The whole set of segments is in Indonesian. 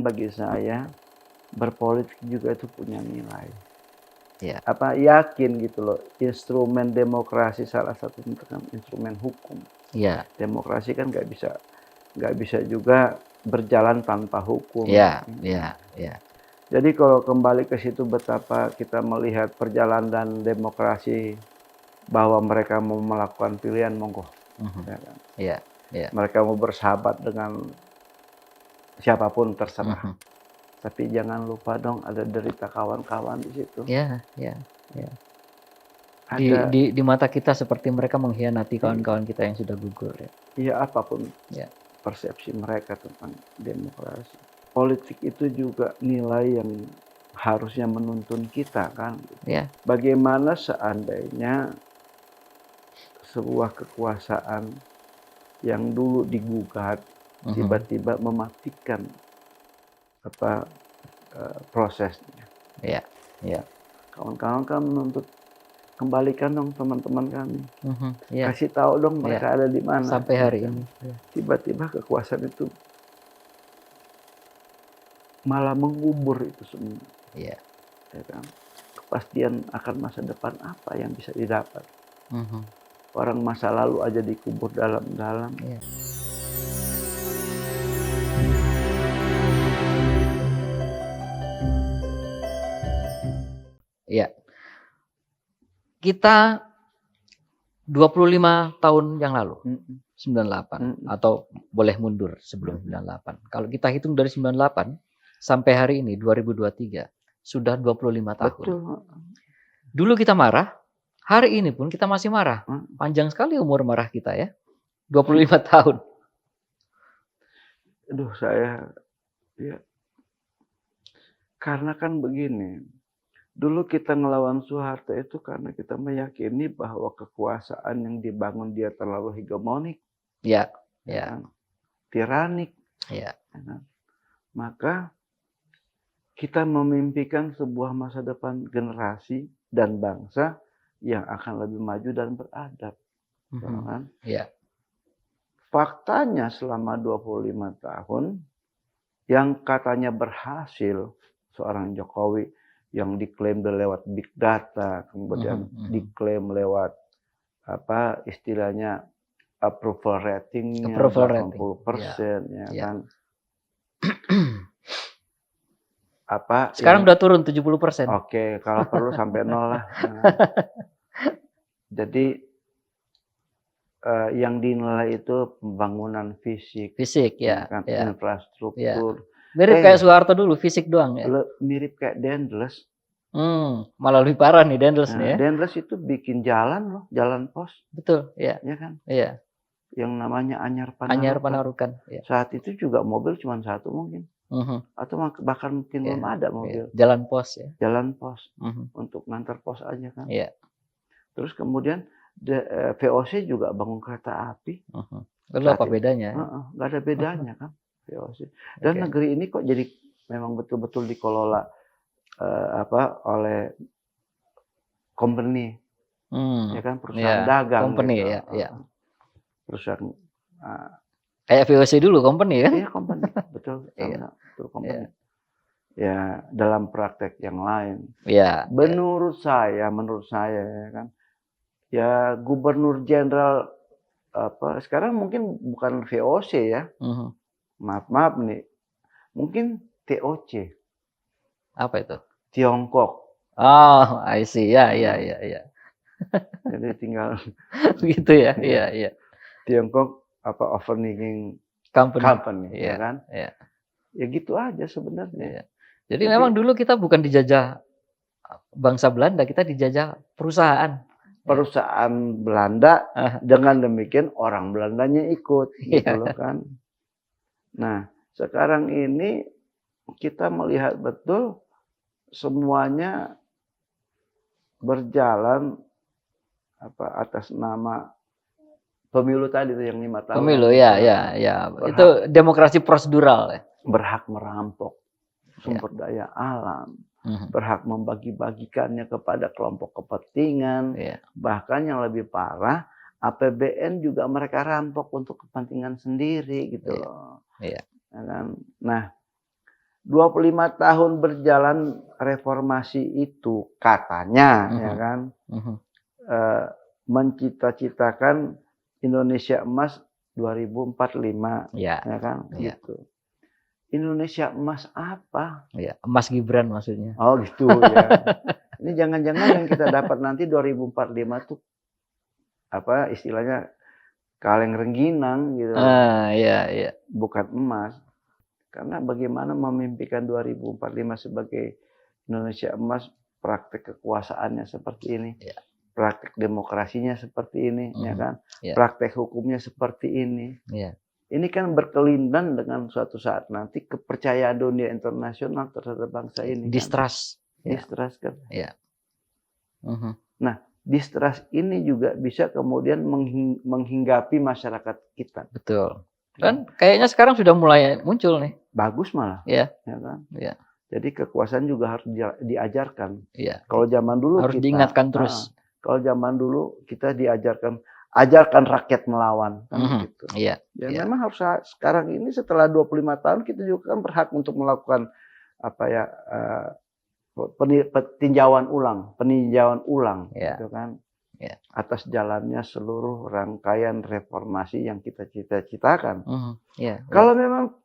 bagi saya berpolitik juga itu punya nilai. Iya. Yakin gitu loh, instrumen demokrasi salah satunya itu kan instrumen hukum. Iya. Demokrasi kan nggak bisa juga berjalan tanpa hukum. Iya, iya, iya. Jadi kalau kembali ke situ betapa kita melihat perjalanan demokrasi bahwa mereka mau melakukan pilihan monggo. Ya kan? Iya, iya. Mereka mau bersahabat dengan siapapun terserah. Tapi jangan lupa dong ada derita kawan-kawan di situ. Iya, iya, iya. Ada Di mata kita seperti mereka mengkhianati kawan-kawan kita yang sudah gugur ya. Iya, apapun Ya. persepsi mereka tentang demokrasi. Politik itu juga nilai yang harusnya menuntun kita kan. Ya. Bagaimana seandainya sebuah kekuasaan yang dulu digugat tiba-tiba mematikan prosesnya. Iya, iya. Kawan-kawan kan menuntut kembalikan dong teman-teman kami. Iya. Kasih tahu dong mereka ada di mana. Sampai hari ini. Tiba-tiba kekuasaan itu malah mengubur itu semua. Iya. Ya kan? Kepastian akan masa depan apa yang bisa didapat. Orang masa lalu aja dikubur dalam-dalam. Iya. Iya. Kita 25 tahun yang lalu, 98, atau boleh mundur sebelum 98. Kalau kita hitung dari 98 sampai hari ini 2023, sudah 25 tahun. Betul. Dulu kita marah, hari ini pun kita masih marah. Panjang sekali umur marah kita ya. 25 tahun. Aduh, ya. Karena kan begini, dulu kita ngelawan Soeharto itu karena kita meyakini bahwa kekuasaan yang dibangun dia terlalu hegemonik. Ya, ya. Tiranik. Ya. Maka kita memimpikan sebuah masa depan generasi dan bangsa yang akan lebih maju dan beradab. Kan? Ya. Faktanya selama 25 tahun yang katanya berhasil seorang Jokowi yang diklaim lewat big data, kemudian diklaim lewat istilahnya approval ratingnya 80%, ya kan. Sekarang udah turun 70%. Oke, kalau perlu sampai 0 lah. Jadi yang dinilai itu pembangunan fisik, ya, kan, infrastruktur. Ya. Mirip kayak Soeharto dulu, fisik doang ya. Mirip kayak Dendles. Malah lebih parah nih Dendles nih ya. Dendles itu bikin jalan loh, jalan pos. Betul, ya. Ya kan? Iya. Yang namanya Anyar Panarukan. Ya. Saat itu juga mobil cuma satu mungkin. Atau bahkan mungkin belum ada mobil. Jalan pos ya. Jalan pos. Untuk ngantar pos aja kan. Iya. Terus kemudian VOC juga bangun kereta api. Lalu apa bedanya? Nggak ada bedanya kan VOC. Dan negeri ini kok jadi memang betul-betul dikelola oleh company, ya kan, perusahaan dagang. Company gitu. ya. Perusahaan kayak VOC dulu company kan? Iya company, betul. Betul company. Ya dalam praktek yang lain. Iya. Menurut saya ya kan. Ya Gubernur Jenderal sekarang mungkin bukan VOC ya. Maaf nih. Mungkin TOC. Apa itu? Tiongkok. Oh, I see. Ya. Jadi tinggal begitu ya. Iya. Tiongkok overnigging company ya kan? Iya. Ya gitu aja sebenarnya. Iya. Jadi memang dulu kita bukan dijajah bangsa Belanda, kita dijajah perusahaan. Perusahaan Belanda, dengan demikian orang Belandanya ikut gitu loh kan. Nah, sekarang ini kita melihat betul semuanya berjalan atas nama pemilu tadi itu yang 5 tahun. Pemilu ya. Itu demokrasi prosedural ya. Berhak merampok sumber daya alam, berhak membagi-bagikannya kepada kelompok kepentingan, bahkan yang lebih parah APBN juga mereka rampok untuk kepentingan sendiri gitu loh. Nah, 25 tahun berjalan reformasi itu katanya ya kan mencita-citakan Indonesia emas 2045 ya kan gitu. Indonesia emas apa? Ya, emas Gibran maksudnya. Oh gitu ya. Ini jangan-jangan yang kita dapat nanti 2045 tuh apa istilahnya kaleng rengginang gitu. Iya. Bukan emas. Karena bagaimana memimpikan 2045 sebagai Indonesia emas, praktek kekuasaannya seperti ini. Ya. Praktek demokrasinya seperti ini, ya kan? Ya. Praktek hukumnya seperti ini. Ya. Ini kan berkelindan dengan suatu saat nanti kepercayaan dunia internasional terhadap bangsa ini. Distrust. Kan? Distrust kan. Ya. Nah, distrust ini juga bisa kemudian menghinggapi masyarakat kita. Betul. Kan kayaknya sekarang sudah mulai muncul nih. Bagus malah. Ya. Ya kan? Ya. Jadi kekuasaan juga harus diajarkan. Ya. Kalau zaman dulu harus diingatkan terus. Kalau zaman dulu kita diajarkan ajarkan rakyat melawan kan gitu. Iya. Ya memang harus sekarang ini setelah 25 tahun kita juga kan berhak untuk melakukan apa ya peninjauan ulang gitu kan. Ya. Atas jalannya seluruh rangkaian reformasi yang kita cita-citakan. Kalau memang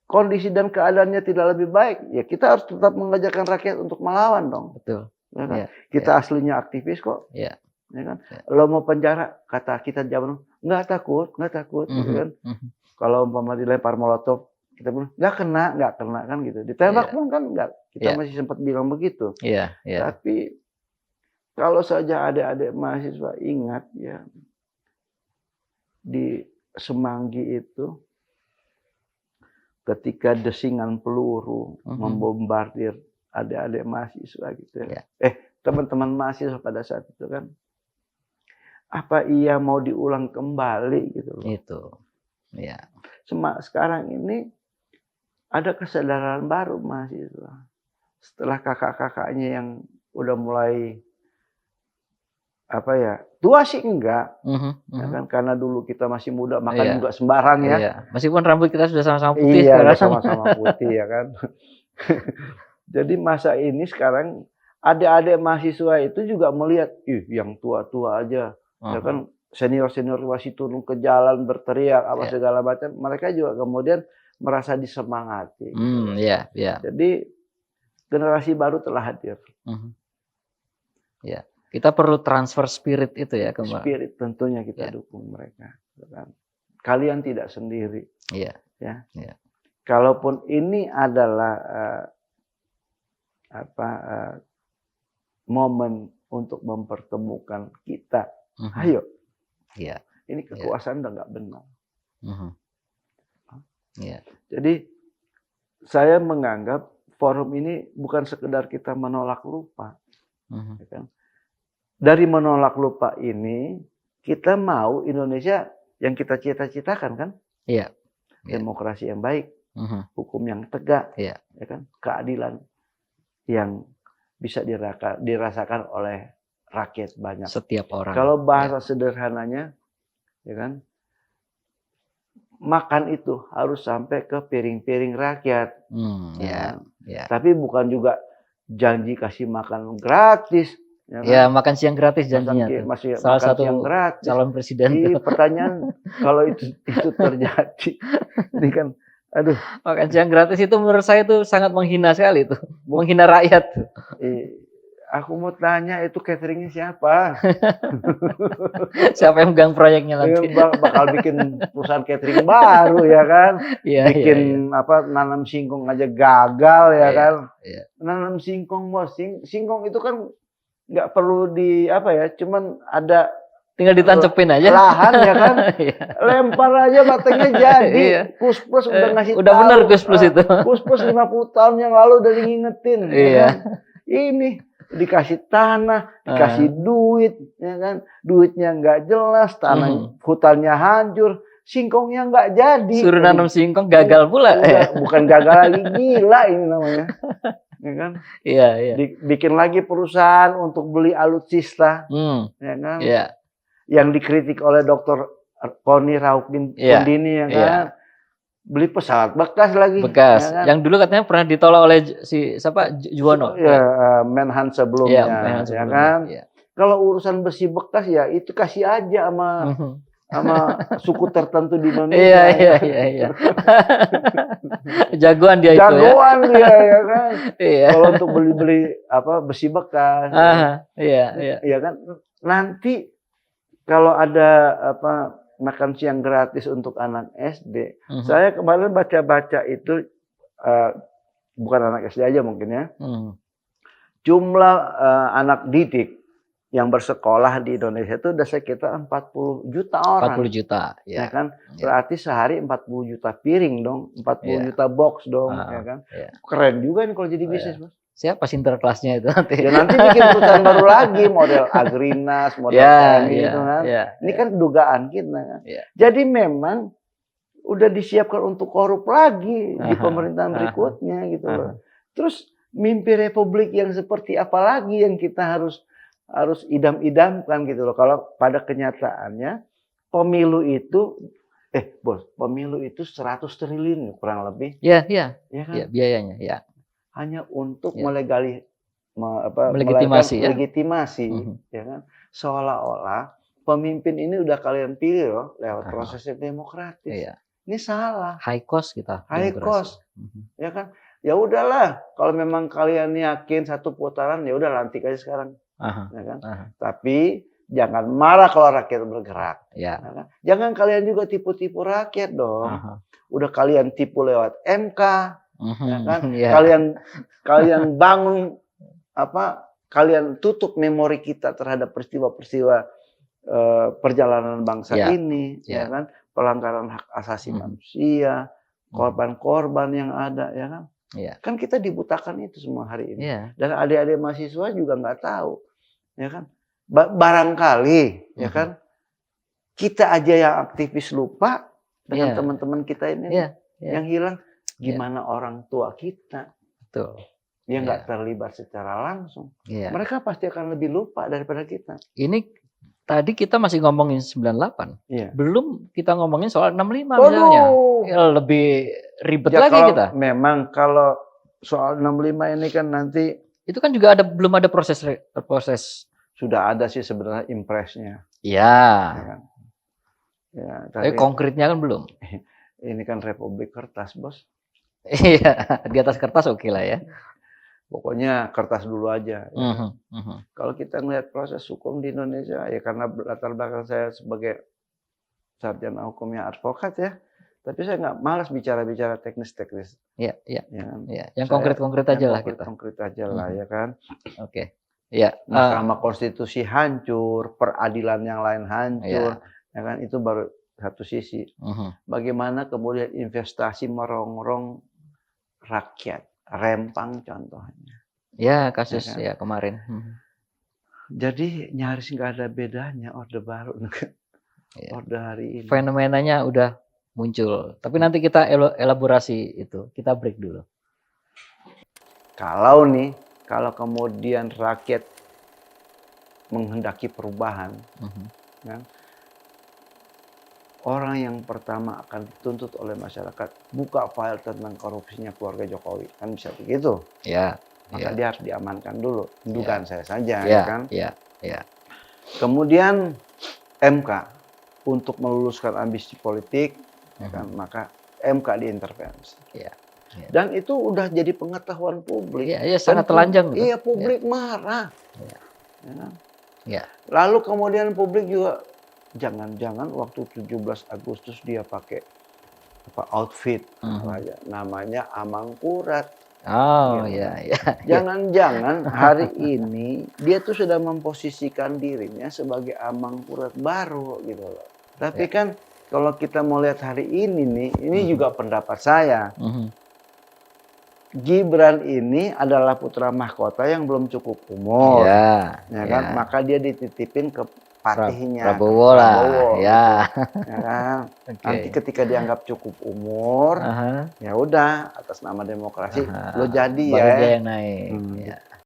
kondisi dan keadaannya tidak lebih baik, ya kita harus tetap mengajarkan rakyat untuk melawan dong. Betul. Ya kan? Kita aslinya aktivis kok. Ya kan? Lo mau penjara, kata kita zaman nggak takut, gitu kan. Kalau umpama dilempar molotov, kita bilang nggak kena kan gitu. Ditembak pun kan nggak, kita masih sempat bilang begitu. Tapi kalau saja adik-adik mahasiswa ingat ya, di Semanggi itu ketika desingan peluru membombardir adik-adik mahasiswa gitu ya. Teman-teman mahasiswa pada saat itu kan, apa iya mau diulang kembali gitu loh. Itu. Ya. Sekarang ini ada kesadaran baru mahasiswa. Setelah kakak-kakaknya yang udah mulai apa ya, tua sih enggak. Ya kan? Karena dulu kita masih muda makan juga sembarang ya. Iya. Meskipun rambut kita sudah sama-sama putih. Iya, sama-sama putih ya kan. Jadi masa ini sekarang adik-adik mahasiswa itu juga melihat, yang tua-tua aja. Ya kan senior-senior masih turun ke jalan berteriak apa segala macam, mereka juga kemudian merasa disemangati. Jadi generasi baru telah hadir. Ya, kita perlu transfer spirit itu ya kembali. Spirit tentunya kita dukung mereka. Kalian tidak sendiri. Ya. Kalaupun ini adalah momen untuk mempertemukan kita. Ayo. Ini kekuasaan udah nggak benar. Jadi saya menganggap forum ini bukan sekedar kita menolak lupa. Dari menolak lupa ini kita mau Indonesia yang kita cita-citakan kan? Demokrasi yang baik, hukum yang tegak, ya kan? Keadilan yang bisa dirasakan oleh rakyat banyak. Setiap orang. Kalau bahasa sederhananya, ya kan, makan itu harus sampai ke piring-piring rakyat. Tapi bukan juga janji kasih makan gratis. Ya, makan siang gratis janjinya. Salah satu siang gratis. Calon presiden. Pertanyaan kalau itu terjadi, ini kan, aduh. Makan siang gratis itu menurut saya itu sangat menghina sekali itu, menghina rakyat. Aku mau tanya itu cateringnya siapa? Siapa yang megang proyeknya nanti? Bakal bikin perusahaan catering baru ya kan? Bikin nanam singkong aja gagal ya kan? Nanam singkong bos, singkong itu kan nggak perlu cuman ada tinggal ditancepin aja lahan ya kan? Lempar aja batangnya jadi. Kus-plus udah ngasih udah benar Kus-plus itu. Kus-plus 50 tahun yang lalu udah ngingetin. Ya kan? Ini dikasih tanah, dikasih duit, ya kan? Duitnya nggak jelas, tanah hutannya hancur, singkongnya nggak jadi. Suruh nanam singkong gagal pula. Bukan gagal lagi, gila ini namanya. Ya kan? Bikin lagi perusahaan untuk beli alutsista, ya kan? Yang dikritik oleh Dr. Koni Raukdin Pundini, ya kan? beli pesawat bekas lagi. Bekas. Ya kan? Yang dulu katanya pernah ditolak oleh si siapa? Juwono. Ya, Menhan sebelumnya, Menhan ya sebelumnya. kan. Ya. Kalau urusan besi bekas ya itu kasih aja sama suku tertentu di Indonesia. Iya. Jagoan dia itu ya. Jagoan dia ya kan. Iya. Kalau untuk beli besi bekas. Iya. Ya kan. Nanti kalau ada makan siang gratis untuk anak SD. Saya kemarin baca-baca itu bukan anak SD aja mungkin ya. Jumlah anak didik yang bersekolah di Indonesia itu udah sekitar 40 juta orang. 40 juta, ya kan? Berarti sehari 40 juta piring dong, 40 juta box dong, ya kan? Keren juga nih kalau jadi bisnis, Mas. Siapa sinterklasnya itu nanti? Ya nanti bikin perusahaan baru lagi, model Agrinas, model TNI gitu kan. Ini kan dugaan kita kan. Jadi memang udah disiapkan untuk korup lagi di pemerintahan berikutnya gitu loh. Terus mimpi republik yang seperti apa lagi yang kita harus idam-idamkan gitu loh. Kalau pada kenyataannya pemilu itu pemilu itu 100 triliun kurang lebih. Iya kan? Ya, biayanya ya. Hanya untuk melegitimasi ya kan? Seolah-olah pemimpin ini udah kalian pilih loh lewat proses demokratis. Ini salah. High cost kita. High cost. Ya kan? Ya udahlah, kalau memang kalian yakin satu putaran ya udah lantik aja sekarang. Ya kan? Tapi jangan marah kalau rakyat bergerak. Ya kan? Jangan kalian juga tipu-tipu rakyat dong. Udah kalian tipu lewat MK, ya kan? Kalian bangun kalian tutup memori kita terhadap peristiwa-peristiwa perjalanan bangsa ini, ya kan? Pelanggaran hak asasi manusia, korban-korban yang ada, ya kan? Kan kita dibutakan itu semua hari ini. Dan adik-adik mahasiswa juga nggak tahu, ya kan? Barangkali, ya kan? Kita aja yang aktivis lupa dengan teman-teman kita ini yang hilang. Gimana orang tua kita? Betul. Yang nggak terlibat secara langsung. Mereka pasti akan lebih lupa daripada kita. Ini tadi kita masih ngomongin 98. Belum kita ngomongin soal 65 misalnya. Lebih ribet lagi kita. Memang kalau soal 65 ini kan nanti itu kan juga belum ada proses sudah ada sih sebenarnya impresnya. Tapi konkretnya kan belum. Ini kan Republik Kertas, Bos. Iya, di atas kertas oke lah ya. Pokoknya kertas dulu aja. Kalau kita ngelihat proses hukum di Indonesia, ya karena latar belakang saya sebagai sarjana hukumnya advokat ya, tapi saya nggak malas bicara-bicara teknis-teknis. Yang konkret-konkret aja lah kita. Konkret aja lah ya kan. Oke. Mahkamah Konstitusi hancur, peradilan yang lain hancur, ya kan itu baru satu sisi. Bagaimana kemudian investasi merongrong rakyat. Rempang contohnya. Kasus kemarin. Jadi nyaris nggak ada bedanya Orde Baru Orde hari ini. Fenomenanya udah muncul. Tapi nanti kita elaborasi itu. Kita break dulu. Kalau kemudian rakyat menghendaki perubahan, kan? Orang yang pertama akan dituntut oleh masyarakat buka file tentang korupsinya keluarga Jokowi, kan bisa begitu? Maka dia harus diamankan dulu, dugaan saya saja, kan? Kemudian MK untuk meluluskan ambisi politik, kan? Maka MK diintervensi. Dan itu udah jadi pengetahuan publik. Sangat telanjang. Iya, publik marah. Lalu kemudian publik juga jangan-jangan waktu 17 Agustus dia pakai outfit namanya Amangkurat. Jangan-jangan hari ini dia tuh sudah memposisikan dirinya sebagai Amangkurat baru gitu loh. Tapi kan kalau kita mau lihat hari ini nih, ini juga pendapat saya. Gibran ini adalah putra mahkota yang belum cukup umur, kan? Maka dia dititipin ke patihnya Prabowo lah, kan? Nanti ketika dianggap cukup umur, ya udah atas nama demokrasi lo jadi baru dia yang naik.